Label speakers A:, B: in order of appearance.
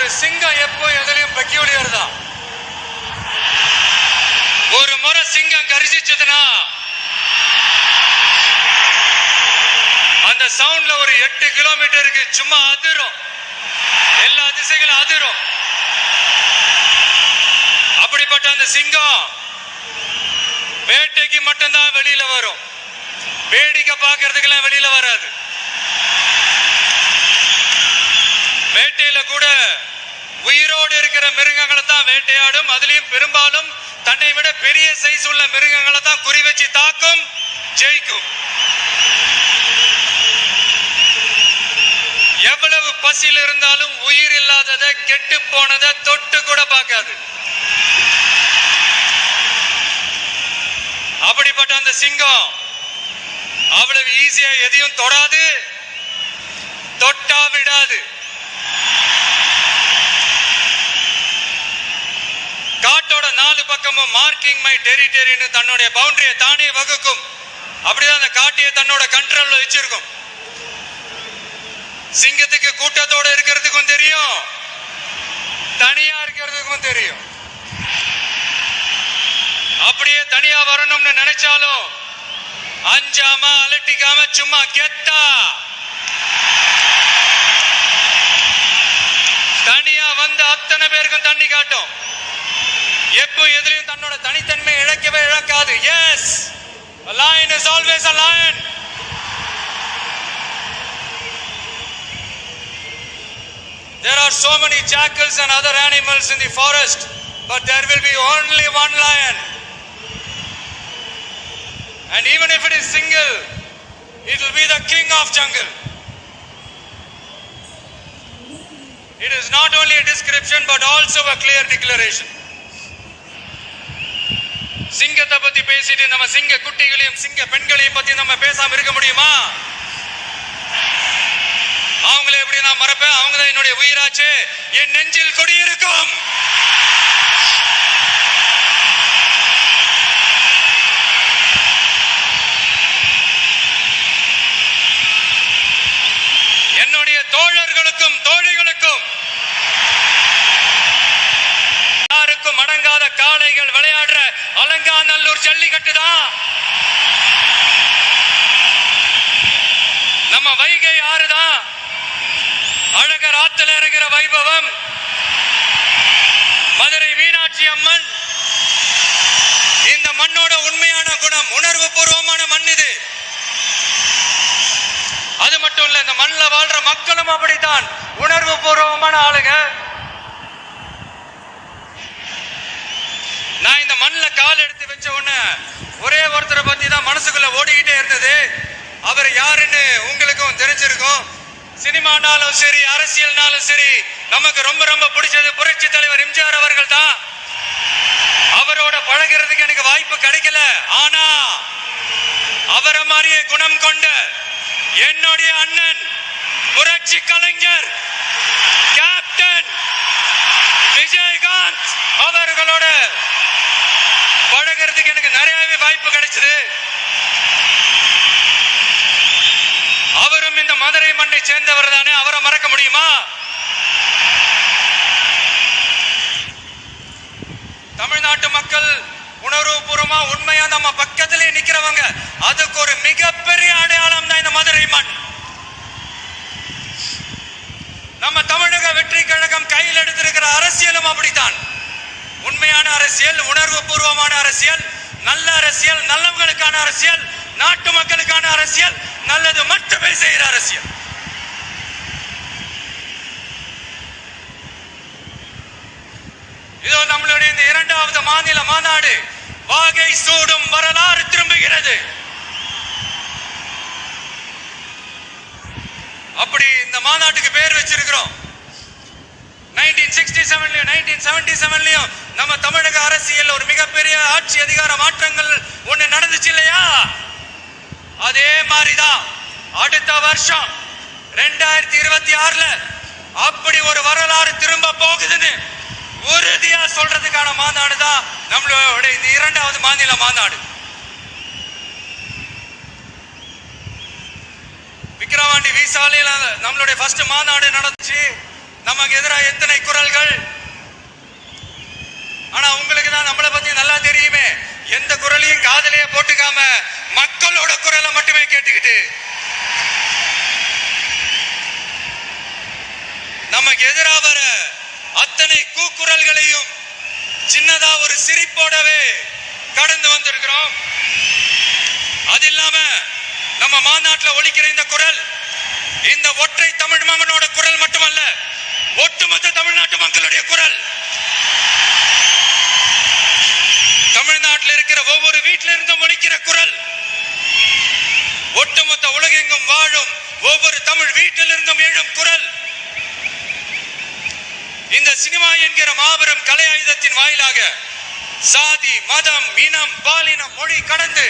A: ஒரு சிங்கம் எப்போ எதுலயும் பெக்யூலியர் தான். ஒரு முறை சிங்கம் கரிசிச்சதுன்னா அந்த சவுண்ட்ல ஒரு 8 கிலோமீட்டருக்கு சும்மா அதிரும், எல்லா திசைகளும் அதிரும். அப்படிப்பட்ட அந்த சிங்கம் வேட்டைக்கு மட்டும்தான் வெளியில வரும், வேடிக்கை பார்க்கறதுக்கெல்லாம் வெளியில வராது. வேட்டையில கூட உயிரோடு இருக்கிற மிருகங்களை தான் வேட்டையாடும். அதுலயும் பெரும்பாலும் தன்னை விட பெரிய சைஸ் உள்ள மிருகங்களை தான் குறி வச்சு தாக்கும், ஜெயிக்கும். எவ்வளவு பசியில் இருந்தாலும் உயிர் இல்லாததை, கெட்டு போனதை தொட்டு கூட பார்க்காது. அப்படிப்பட்ட அந்த சிங்கம் அவ்வளவு ஈஸியா எதையும் தொடாது, தொட்டா விடாது. காட்டோட 4 பக்கமும் மார்க்கிங் மை டெரிட்டரின்னு தன்னுடைய பவுண்டரியை தானே வகுக்கும். அப்படிதான் அந்த காட்டையை தன்னோட கண்ட்ரோல்ல வச்சிருக்கும். சிங்கத்துக்கு கூட்டத்தோட இருக்கிறதுக்கும் தெரியும், தனியா இருக்கிறதுக்கும் தெரியும். அப்படியே தனியா வரணும்னு நினைச்சாலும் அஞ்சாம அலட்டிக்காம சும்மா கெத்தா தனியா வந்து அத்தனை பேருக்கும் தண்ணி காட்டும். எப்போ எதிரையும் தன்னோட தனித்தன்மை இழக்கவே இழக்காது. Yes, a lion is always a lion. There are so many jackals and other animals in the forest, but there will be only one lion. And even if it is single, it will be the king of jungle. It is not only a description but also a clear declaration. சிங்கத்தை பத்தி பேசிட்டு நம்ம சிங்க குட்டிகளையும் சிங்க பெண்களையும் பத்தி நம்ம பேசாம இருக்க முடியுமா? அவங்கள எப்படி நான் மறப்பேன்? அவங்க தான் என்னுடைய உயிராச்சு, என் நெஞ்சில் குடியிருக்கும். என்னுடைய தோழர்களுக்கும் தோழிகளுக்கும் யாருக்கும் அடங்காத காளைகள் விளையாடுற அலங்காநல்லூர் ஜல்லிக்கட்டு தான். நம்ம வைகை ஆறுதான் அழகர் ஆத்துல இறங்குற வைபவம். மதுரை மீனாட்சி அம்மன் இந்த மண்ணோட உண்மையான குணம், உணர்வு பூர்வமான மண் இது. அது மட்டும் இல்ல, இந்த மண்ணில் வாழ்ற மக்களும் அப்படித்தான் உணர்வு பூர்வமான ஆளுங்க. நான் இந்த மண்ணில் கால் எடுத்து வச்ச உடனே ஒரே ஒருத்தரை பத்தி தான் மனசுக்குள்ள ஓடிக்கிட்டே இருந்தது. அவர் யாருன்னு உங்களுக்கும் தெரிஞ்சிருக்கும். சினிமானாலும் சரி, அரசியல்னாலும் சரி, நமக்கு ரொம்ப ரொம்ப பிடிச்சது புரட்சி தலைவர் எம்ஜிஆர் அவர்கள் தான். அவரோட பழகிறதுக்கு எனக்கு வாய்ப்பு கிடைக்கல. ஆனா அவரை மாதிரியே குணம் கொண்ட என்னுடைய அண்ணன் புரட்சி கலைஞர் கேப்டன் விஜயகாந்த் அவர்களோட பழகிறதுக்கு எனக்கு நிறையவே வாய்ப்பு கிடைச்சது. அவரும் இந்த மதுரை மண்ணை சேர்ந்தவர் தானே, அவரை மறக்க முடியுமா? தமிழ்நாட்டு மக்கள் உணர்வுபூர்வமா உண்மையா நம்ம பக்கத்திலே நிக்கிறவங்க, அதுக்கு ஒரு மிகப்பெரிய அடையாளம் தான் இந்த மதுரை மண். நம்ம தமிழக வெற்றி கழகம் கையில் எடுத்திருக்கிற அரசியலும் அப்படித்தான். உண்மையான அரசியல், உணர்வு பூர்வமான அரசியல், நல்ல அரசியல், நல்லவங்களுக்கான அரசியல், நாட்டு மக்களுக்கான அரசியல், நல்லது மட்டுமே செய்கிற அரசியல். இதோ நம்மளுடைய இந்த 2வது மாநில மாநாடு வாகை சூடும் வரலாறு திரும்புகிறது. அப்படி இந்த மாநாட்டுக்கு பேர் வச்சிருக்கிறோம். 1967லயும் 1977லயும் நம்ம தமிழக அரசியல் ஒரு மிகப்பெரிய ஆட்சி அதிகார மாற்றங்கள் ஒண்ணு நடந்துச்சு இல்லையா? அதே மாதிரிதான் அடுத்த வருஷம் 2026ல அப்படி ஒரு வரலாறு திரும்ப போகுதுன்னு உறுதியா சொல்றதுக்கான மாநாடு தான் நம்மளோட இந்த 2வது மாநில மாநாடு. விக்கிரவாண்டி விசாலையில நம்மளுடைய ஃபர்ஸ்ட் மாநாடு நடந்துச்சு. நமக்கு எதிராக எத்தனை குரல்கள். ஆனா உங்களுக்கு தான் நம்மளை பத்தி நல்லா தெரியுமே. எந்த குரலையும் காதலையே போட்டுக்காம மக்களோட குரலை மட்டுமே கேட்டுக்கிட்டு நமக்கு எதிராக வர அத்தனை கூக்குரல்களையும் சின்னதா ஒரு சிரிப்போடவே கடந்து வந்திருக்கிறோம். அது இல்லாம நம்ம மாநாட்டில் ஒலிக்கிற இந்த குரல் இந்த ஒற்றை தமிழ் மகனோட குரல் மட்டுமல்ல, ஒட்டுமொத்த தமிழ்நாட்டு மக்களுடைய குரல். தமிழ்நாட்டில் இருக்கிற ஒவ்வொரு வீட்டில இருந்தும் ஒலிக்கிற குரல், ஒட்டுமொத்த உலகெங்கும் வாழும் ஒவ்வொரு தமிழ் வீட்டிலிருந்தும் எழும் குரல். இந்த சினிமா என்கிற மாபெரும் கலை ஆயுதத்தின் வாயிலாக சாதி, மதம், இனம், பாலினம், மொழி கடந்து